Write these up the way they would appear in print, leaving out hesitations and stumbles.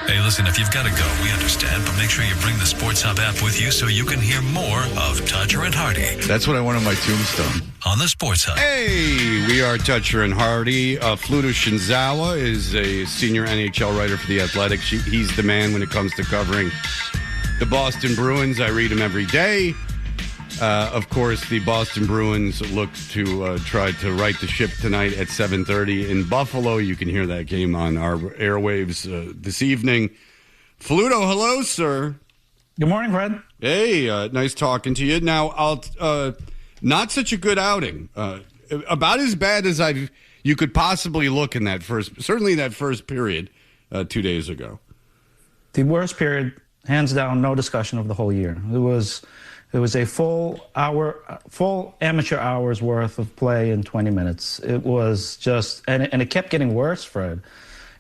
Hey, listen, if you've got to go, we understand, but make sure you bring the Sports Hub app with you so you can hear more of Toucher and Hardy. That's what I want on my tombstone. On the Sports Hub. Hey, we are Toucher and Hardy. Fluto Shinzawa is a senior NHL writer for The Athletic. He's the man when it comes to covering the Boston Bruins. I read him every day. Of course, the Boston Bruins look to try to right the ship tonight at 7:30 in Buffalo. You can hear that game on our airwaves this evening. Fluto, hello, sir. Good morning, Fred. Hey, nice talking to you. Now, not such a good outing. About as bad as you could possibly look in that certainly that first period 2 days ago. The worst period, hands down, no discussion of the whole year. It was a full amateur hours worth of play in 20 minutes. It was just, and it kept getting worse, Fred.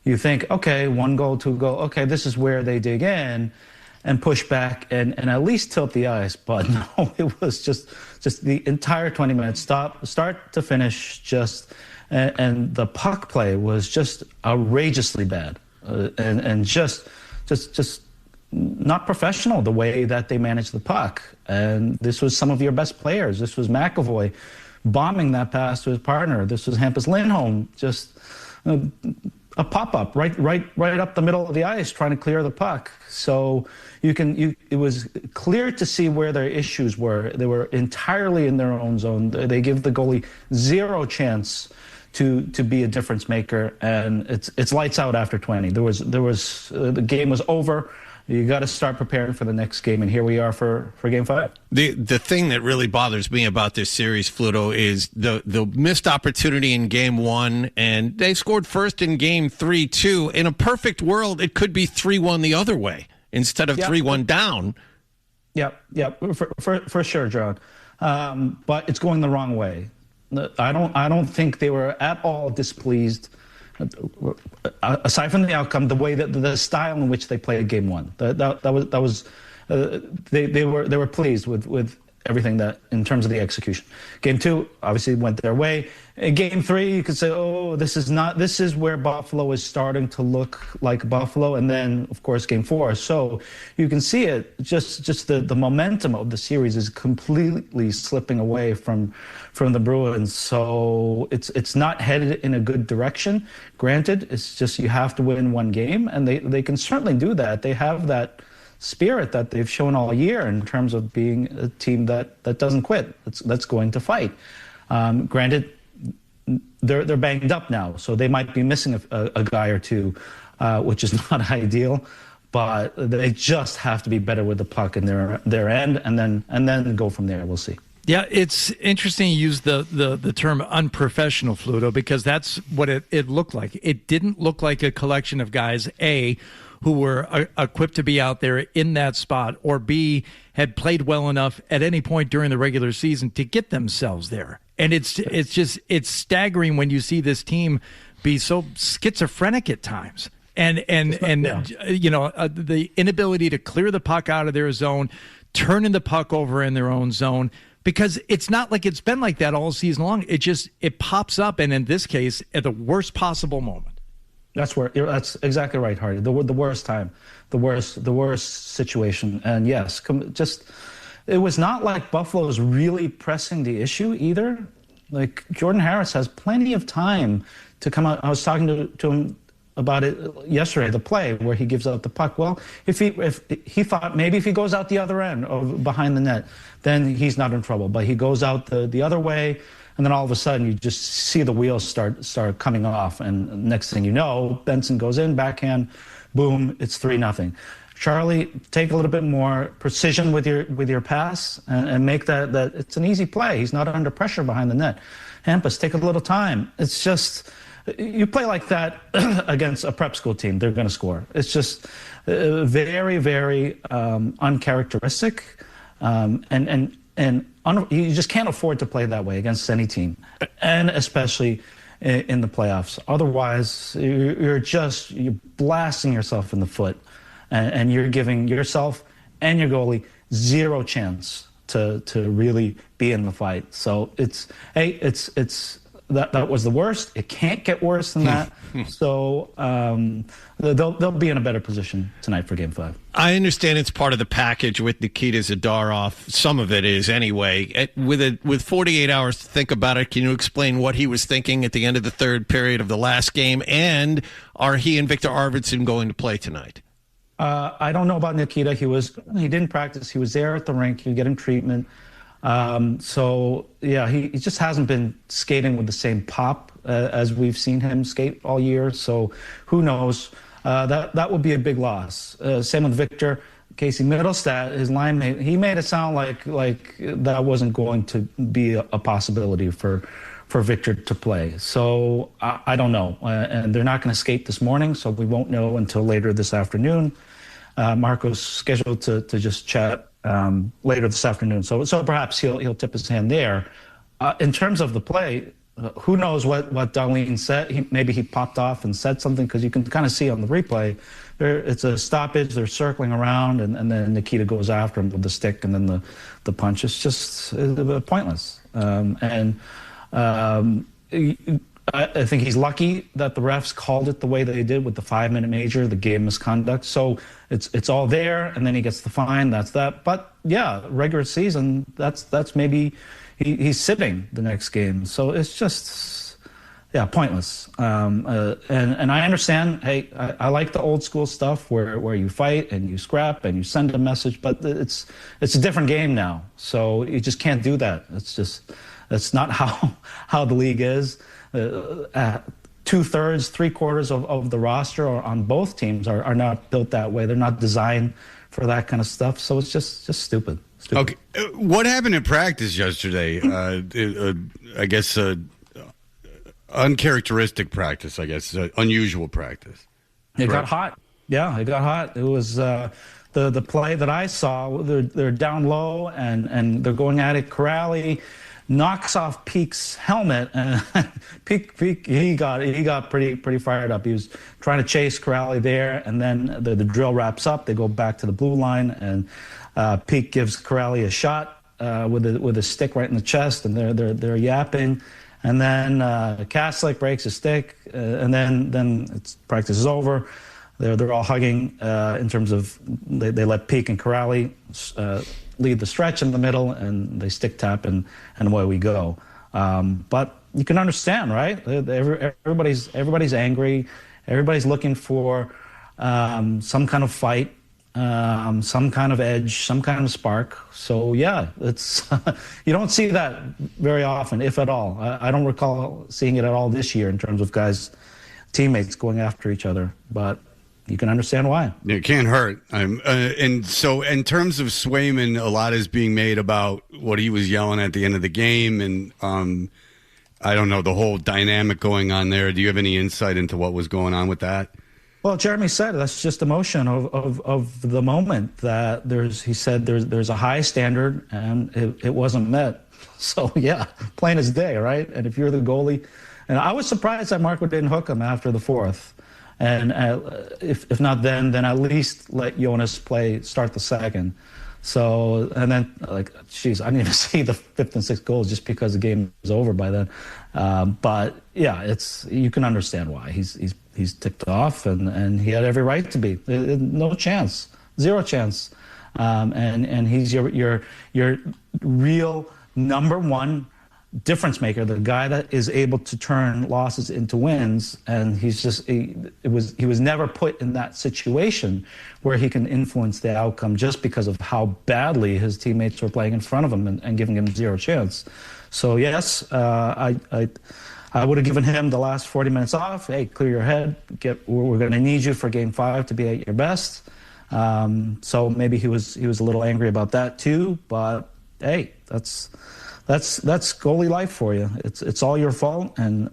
You think, okay, 1 goal, 2 goal, okay, this is where they dig in and push back and at least tilt the ice. But no, it was just the entire 20 minutes, start to finish, and the puck play was just outrageously bad, and just not professional the way that they managed the puck. And this was some of your best players. This was McAvoy bombing that pass to his partner. This was Hampus Lindholm, just a pop-up right up the middle of the ice trying to clear the puck. So it was clear to see where their issues were. They were entirely in their own zone. They give the goalie zero chance to be a difference maker, and it's lights out after 20. The game was over. You got to start preparing for the next game, and here we are for Game 5. The thing that really bothers me about this series, Fluto, is the missed opportunity in Game 1, and they scored first in Game 3 too. In a perfect world, it could be 3-1 the other way instead of 3-1 down. Yep, for sure, John. But it's going the wrong way. I don't think they were at all displeased. Aside from the outcome, the way that the style in which they played Game 1, they were pleased with everything that in terms of the execution. Game 2 obviously went their way. In Game 3, you could say, oh, this is where Buffalo is starting to look like Buffalo, and then of course Game 4. So you can see it. Just the momentum of the series is completely slipping away from the Bruins. So it's not headed in a good direction. Granted, it's just you have to win one game, and they can certainly do that. They have that spirit that they've shown all year in terms of being a team that doesn't quit. That's going to fight. Granted, they're banged up now, so they might be missing a guy or two, which is not ideal. But they just have to be better with the puck in their end, and then go from there. We'll see. Yeah, it's interesting you use the term unprofessional, Fluto, because that's what it looked like. It didn't look like a collection of guys, A, who were equipped to be out there in that spot, or B, had played well enough at any point during the regular season to get themselves there. And it's staggering when you see this team be so schizophrenic at times. And you know, the inability to clear the puck out of their zone, turning the puck over in their own zone, because it's not like it's been like that all season long. It pops up, and in this case, at the worst possible moment. That's exactly right, Hardy. The worst time, the worst situation. And yes, it was not like Buffalo was really pressing the issue either. Like Jordan Harris has plenty of time to come out. I was talking to him about it yesterday, the play where he gives out the puck. Well, if he thought maybe if he goes out the other end or behind the net, then he's not in trouble. But he goes out the other way, and then all of a sudden you just see the wheels start coming off, and next thing you know, Benson goes in, backhand, boom, it's 3-0. Charlie, take a little bit more precision with your pass and make that it's an easy play. He's not under pressure behind the net. Hampus, take a little time. It's just, you play like that against a prep school team, they're going to score. It's just very, very uncharacteristic, and you just can't afford to play that way against any team, and especially in the playoffs. Otherwise, you're blasting yourself in the foot, and you're giving yourself and your goalie zero chance to really be in the fight. So it's that was the worst. It can't get worse than that. So they'll be in a better position tonight for Game 5. I understand it's part of the package with Nikita Zadorov. Some of it is anyway. With 48 hours to think about it, can you explain what he was thinking at the end of the third period of the last game? And are he and Victor Arvidsson going to play tonight? I don't know about Nikita. He didn't practice. He was there at the rink. He was getting treatment. So yeah, he just hasn't been skating with the same pop as we've seen him skate all year. So who knows? That would be a big loss. Same with Victor. Casey Middlestat, his line mate, he made it sound like that wasn't going to be a possibility for Victor to play. So I don't know. And they're not going to skate this morning, so we won't know until later this afternoon. Marco's scheduled to just chat later this afternoon. So perhaps he'll tip his hand there. In terms of the play, who knows what Darlene said? Maybe he popped off and said something, because you can kind of see on the replay, it's a stoppage. They're circling around, and then Nikita goes after him with the stick, and then the punch. It's just pointless. I think he's lucky that the refs called it the way they did with the 5-minute major, the game misconduct. So it's all there, and then he gets the fine. That's that. But yeah, regular season, that's maybe he's sitting the next game. So it's just pointless. And I understand. Hey, I like the old school stuff where you fight and you scrap and you send a message, but it's a different game now. So you just can't do that. That's not how the league is. 2/3, 3/4 of the roster on both teams are not built that way. They're not designed for that kind of stuff. So it's just stupid. Okay, what happened in practice yesterday? I guess uncharacteristic practice. I guess unusual practice. It got hot. Yeah, it got hot. It was the play that I saw. They're down low and they're going at it. Corrali knocks off Peake's helmet, and Peake he got pretty fired up. He was trying to chase Corrali there, and then the drill wraps up. They go back to the blue line, and Peake gives Corrali a shot with a stick right in the chest, and they're yapping, and then Kaslik breaks a stick, and then practice is over. They're all hugging in terms of they let Peake and Corrali lead the stretch in the middle, and they stick tap, and away we go. But you can understand, right? Everybody's angry. Everybody's looking for some kind of fight, some kind of edge, some kind of spark. So yeah, it's you don't see that very often, if at all. I don't recall seeing it at all this year in terms of teammates going after each other, but you can understand why. It can't hurt. And so in terms of Swayman, a lot is being made about what he was yelling at the end of the game. And I don't know, the whole dynamic going on there. Do you have any insight into what was going on with that? Well, Jeremy said that's just emotion of the moment that he said there's a high standard and it wasn't met. So yeah, plain as day, right? And if you're the goalie, and I was surprised that Marco didn't hook him after the fourth. And if not then at least let Jonas start the second. So, and then, I didn't even see the fifth and sixth goals just because the game was over by then. But yeah, you can understand why. He's ticked off, and he had every right to be. No chance, zero chance. And he's your real number one difference maker, the guy that is able to turn losses into wins, and he was never put in that situation where he can influence the outcome just because of how badly his teammates were playing in front of him and giving him zero chance. So yes, I would have given him the last 40 minutes off. Hey, clear your head. We're going to need you for Game 5 to be at your best. So maybe he was a little angry about that too. But hey, that's goalie life for you. It's all your fault, and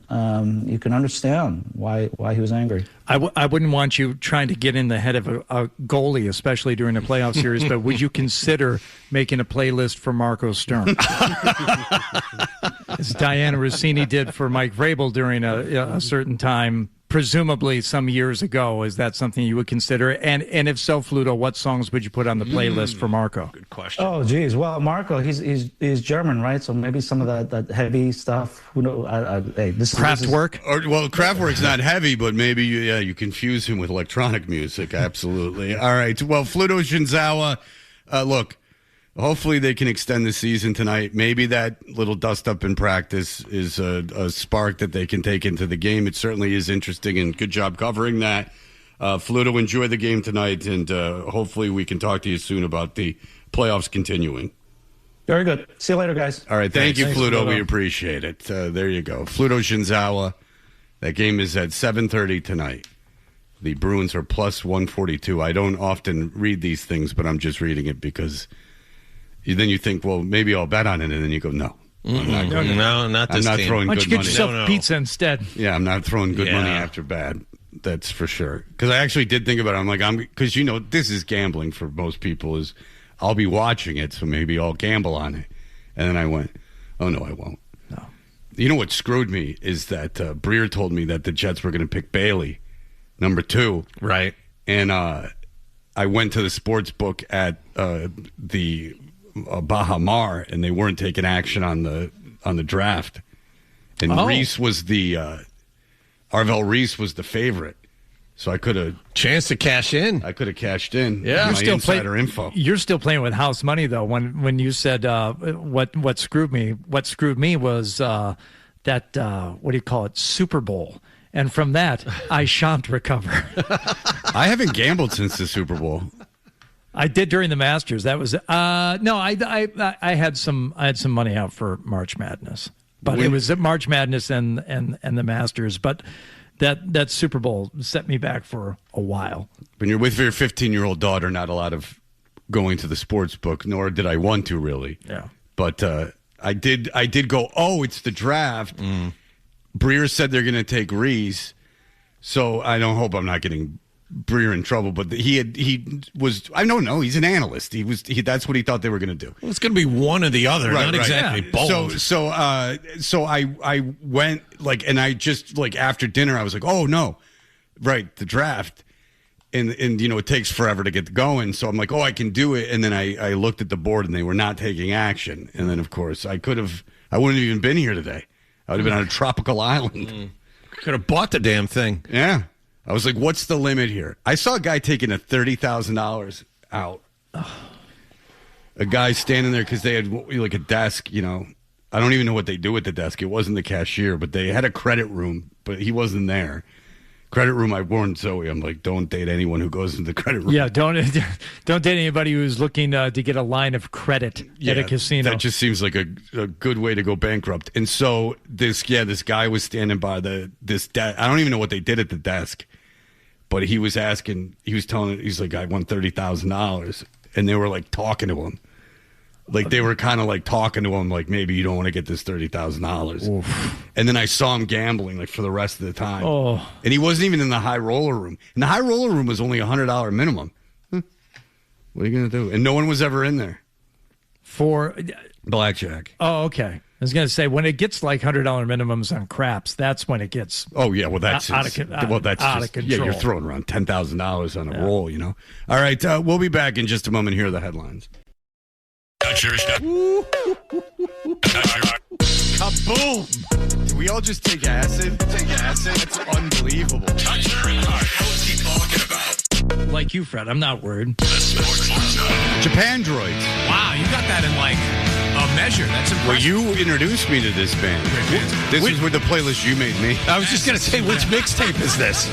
you can understand why he was angry. I wouldn't want you trying to get in the head of a goalie, especially during a playoff series, but would you consider making a playlist for Marco Sturm? As Diana Rossini did for Mike Vrabel during a certain time presumably some years ago. Is that something you would consider? And if so, Fluto, what songs would you put on the playlist for Marco? Good question. Oh, geez. Well, Marco, he's German, right? So maybe some of that heavy stuff. Who knows? Hey, this is Kraftwerk? Well, Kraftwerk's not heavy, but maybe you confuse him with electronic music. Absolutely. All right. Well, Fluto Shinzawa, look, hopefully they can extend the season tonight. Maybe that little dust up in practice is a spark that they can take into the game. It certainly is interesting, and good job covering that. Fluto, enjoy the game tonight, and hopefully we can talk to you soon about the playoffs continuing. Very good. See you later, guys. All right. Thanks, Thanks, Fluto. Fluto. We appreciate it. There you go. Fluto Shinzawa. That game is at 7:30 tonight. The Bruins are plus 142. I don't often read these things, but I'm just reading it because then you think, well, maybe I'll bet on it, and then you go, no. I'm not going No, not I'm this not team. throwing Why don't good you get money. yourself pizza instead? Yeah, I'm not throwing good money after bad. That's for sure. Because I actually did think about it. I'm like, because this is gambling for most people. Is I'll be watching it, so maybe I'll gamble on it. And then I went, oh no, I won't. No. You know what screwed me is that Breer told me that the Jets were going to pick Bailey, number 2. Right. And I went to the sports book at the Baha Mar, and they weren't taking action on the draft. And Reese was Arvell Reese was the favorite. So I could have Chance to cash in. I could have cashed in. Yeah. My insider info. You're still playing with house money though. When you said what screwed me was that what do you call it, Super Bowl, and from that I shan't recover. I haven't gambled since the Super Bowl. I did during the Masters. That was no. I had some money out for March Madness, but it was March Madness and the Masters, but. That Super Bowl set me back for a while. When you're with your 15-year-old daughter, not a lot of going to the sports book, nor did I want to really. Yeah. But I did go, oh, it's the draft. Breer said they're going to take Reese, so I don't hope I'm not getting Breer in trouble. But he was, I don't know, he's an analyst. That's what he thought they were going to do. Well, it's going to be one or the other, not exactly bold. So I went and I just after dinner I was like, oh no, right, the draft, and it takes forever to get going. So I'm like, oh, I can do it. And then I looked at the board and they were not taking action. And then of course I wouldn't have even been here today. I would have been on a tropical island. Could have bought the damn thing. Yeah. I was like, what's the limit here? I saw a guy taking a $30,000 out. A guy standing there because they had a desk, I don't even know what they do at the desk. It wasn't the cashier, but they had a credit room, but he wasn't there. Credit room, I warned Zoe. I'm like, don't date anyone who goes into the credit room. Yeah, don't date anybody who's looking to get a line of credit at a casino. That just seems like a good way to go bankrupt. And so this guy was standing by this desk. I don't even know what they did at the desk, but he was like, I won $30,000, and they were talking to him. They were kind of talking to him, maybe you don't want to get this $30,000. And then I saw him gambling for the rest of the time. Oh. And he wasn't even in the high roller room. And the high roller room was only $100 minimum. What are you going to do? And no one was ever in there. For blackjack. Oh, okay. I was going to say, when it gets $100 minimums on craps, that's when it gets. Oh yeah, well that's out of control. Yeah, you're throwing around $10,000 on a roll, All right, we'll be back in just a moment. Here are the headlines. Kaboom! Did we all just take acid? Take acid? That's unbelievable. Like you, Fred. I'm not worried. Japan Droids. Wow, you got that in a measure. That's impressive. Well, you introduced me to this band. This is with the playlist you made me. I was just going to say, which mixtape is this?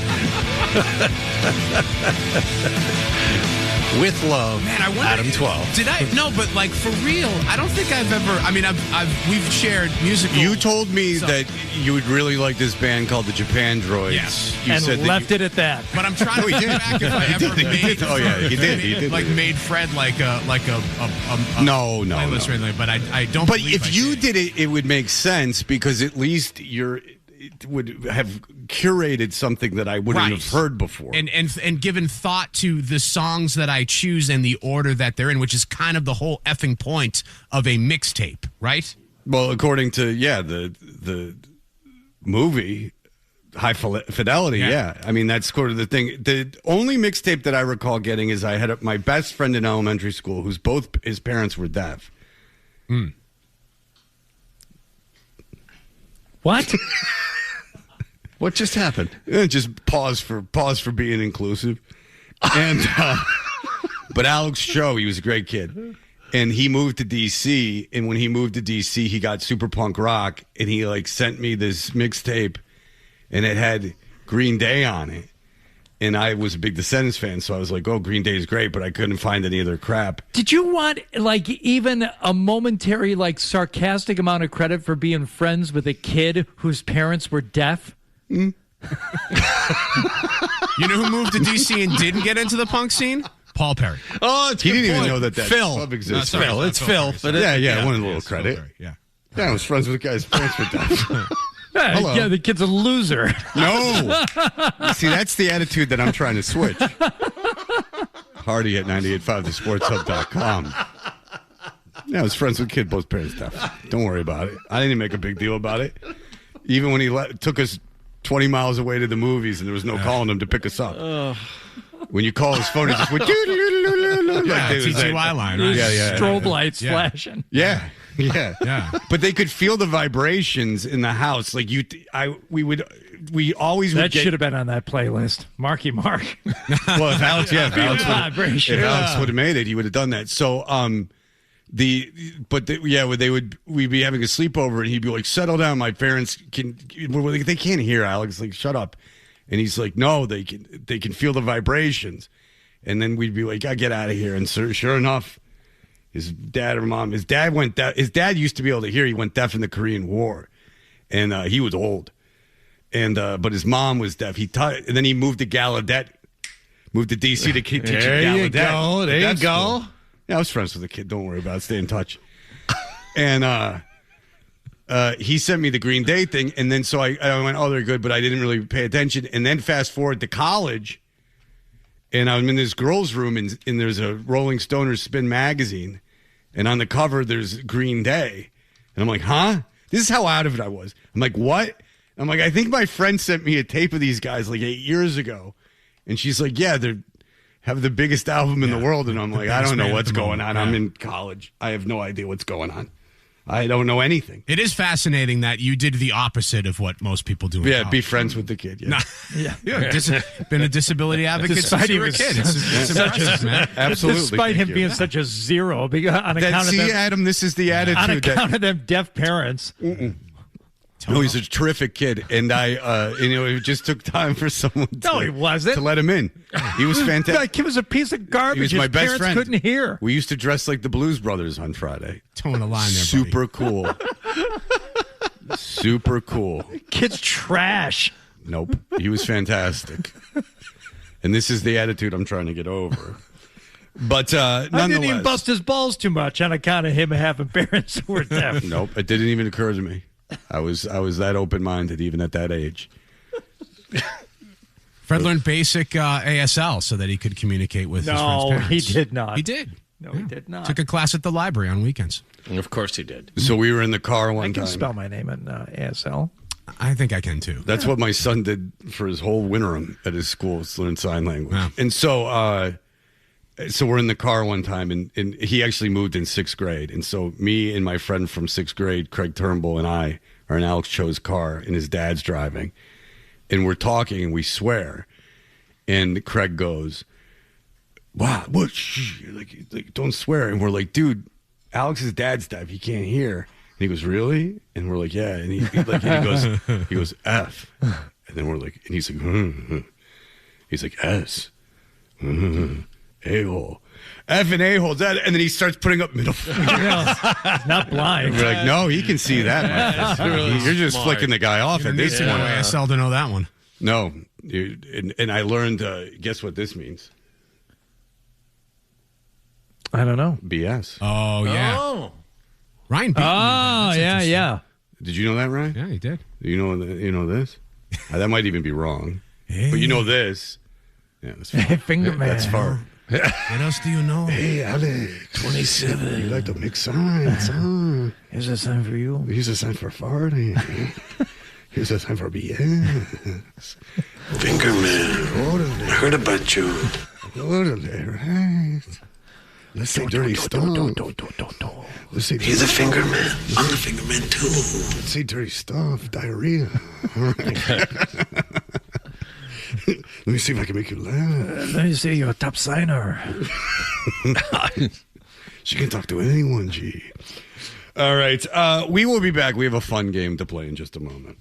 With love, man, I wonder, Adam 12. Did I? No, but for real, I don't think I've ever. I mean, we've shared musical. You told me that you would really like this band called the Japan Droids. Yes, you and said left it at that. But I'm trying to think back if I ever made. Oh yeah, he did. Made Fred a no playlist or anything. But I don't. But if you did it, it would make sense because at least it would have curated something that I wouldn't have heard before. And given thought to the songs that I choose and the order that they're in, which is kind of the whole effing point of a mixtape, right? Well, according to the movie, high fidelity. Yeah. I mean, that's sort of the thing. The only mixtape that I recall getting is I had my best friend in elementary school whose both his parents were deaf. What? What just happened? Just pause for being inclusive. And but Alex Cho, he was a great kid. And he moved to DC, and when he moved to DC, he got super punk rock, and he like sent me this mixtape, and it had Green Day on it. And I was a big Descendants fan, so I was like, "Oh, Green Day is great," but I couldn't find any of their crap. Did you want like even a momentary like sarcastic amount of credit for being friends with a kid whose parents were deaf? You know who moved to DC and didn't get into the punk scene? Paul Perry. Oh, it's He didn't even point. know that Phil. club exists. Sorry, Phil. It's Phil. Phil. But Yeah, I wanted a little credit. Yeah. Yeah, I was friends with the guy's parents were deaf. Hello. Yeah, the kid's a loser. No. See, that's the attitude that I'm trying to switch. Hardy at 985thesportshub.com. Yeah, I was friends with kid, both parents deaf. Don't worry about it. I didn't make a big deal about it. Even when he took us 20 miles away to the movies and there was no calling him to pick us up. When you call his phone, he just went TTY line, right? Yeah. Strobe lights flashing. Yeah. But they could feel the vibrations in the house. Like we always would That get. should have been on that playlist. Marky Mark. Well, if Alex, if Alex Vibration. would have made it, he would have done that. So, we'd be having a sleepover, and he'd be like, "Settle down, my parents they can't hear Alex. Like, shut up." And he's like, "No, they can feel the vibrations." And then we'd be like, "I get out of here." And sure enough, his dad or mom, his dad went deaf. His dad used to be able to hear. He went deaf in the Korean War, and he was old. And but his mom was deaf. And then he moved to Gallaudet, moved to DC to teach at Gallaudet. There you go. Yeah, I was friends with the kid. Don't worry about it. Stay in touch. And he sent me the Green Day thing, and then so I went, "Oh, they're good," but I didn't really pay attention. And then fast forward to college, and I'm in this girls' room, and there's a Rolling Stoner Spin magazine, and on the cover there's Green Day, and I'm like, "Huh?" This is how out of it I was. I'm like, "What?" I'm like, "I think my friend sent me a tape of these guys like 8 years ago," and she's like, "Yeah, they have the biggest album in the world," and I'm like, "I don't know what's going on. I'm in college. I have no idea what's going on. I don't know anything." It is fascinating that you did the opposite of what most people do. Yeah, be friends with the kid. Yeah, Been a disability advocate since Despite you he were a was- kid. It's impressive, man. absolutely. Despite him Thank you. being such a zero, on account of them, Adam, this is the attitude on that. account of them deaf parents. No, he's a terrific kid, and it just took time for someone. No, he wasn't. To let him in. He was fantastic. That kid was a piece of garbage. He was His my best parents friend. couldn't hear. We used to dress like the Blues Brothers on Friday. Towing the line there, buddy. Super cool. Super cool. Kid's trash. Nope. He was fantastic. And this is the attitude I'm trying to get over. But I didn't even nonetheless. bust his balls too much on account of him having parents who were deaf. Nope. It didn't even occur to me. I was that open-minded even at that age. Fred learned basic ASL so that he could communicate with his friend's No, parents. he did not. He did. No, he did not. Took a class at the library on weekends. Of course he did. So we were in the car I one can time. spell my name in ASL. I think I can too. That's what my son did for his whole winterim at his school, is learn sign language. Wow. And so we're in the car one time, and he actually moved in 6th grade. And so me and my friend from 6th grade, Craig Turnbull, and I are in Alex Cho's car, and his dad's driving. And we're talking, and we swear. And Craig goes, "Wow, what? Shh, like, don't swear." And we're like, "Dude, Alex's dad's deaf. He can't hear." And he goes, "Really?" And we're like, "Yeah." And he goes, "F." And then we're like, and he's like, he's like, "S, a-hole, F and a-hole." And then he starts putting up middle fingers. He's not blind. We're like, "No, he can see that. You're just smart. flicking the guy off at this Need to know point." ASL to know that one. No, and I learned. Guess what this means? I don't know. BS. Oh, yeah. Oh. Ryan beat me. Oh, That's yeah, interesting. yeah. Did you know that, Ryan? Yeah, he did. You know this? That might even be wrong. But you know this. Yeah, that's far. Finger man. That's far. What else do you know? Hey, Alex. 27. You like to make signs, huh? Is this time for you? Here's a sign for farting. Here's a time for BS. Finger man. Orderly. I heard about you. Orderly, right? Let's say dirty stuff. Let's say He's a finger man. I'm the finger man too. Let's say dirty stuff. Diarrhea. All right. Let me see if I can make you laugh. Let me see your top signer. She can talk to anyone, G. All right. We will be back. We have a fun game to play in just a moment.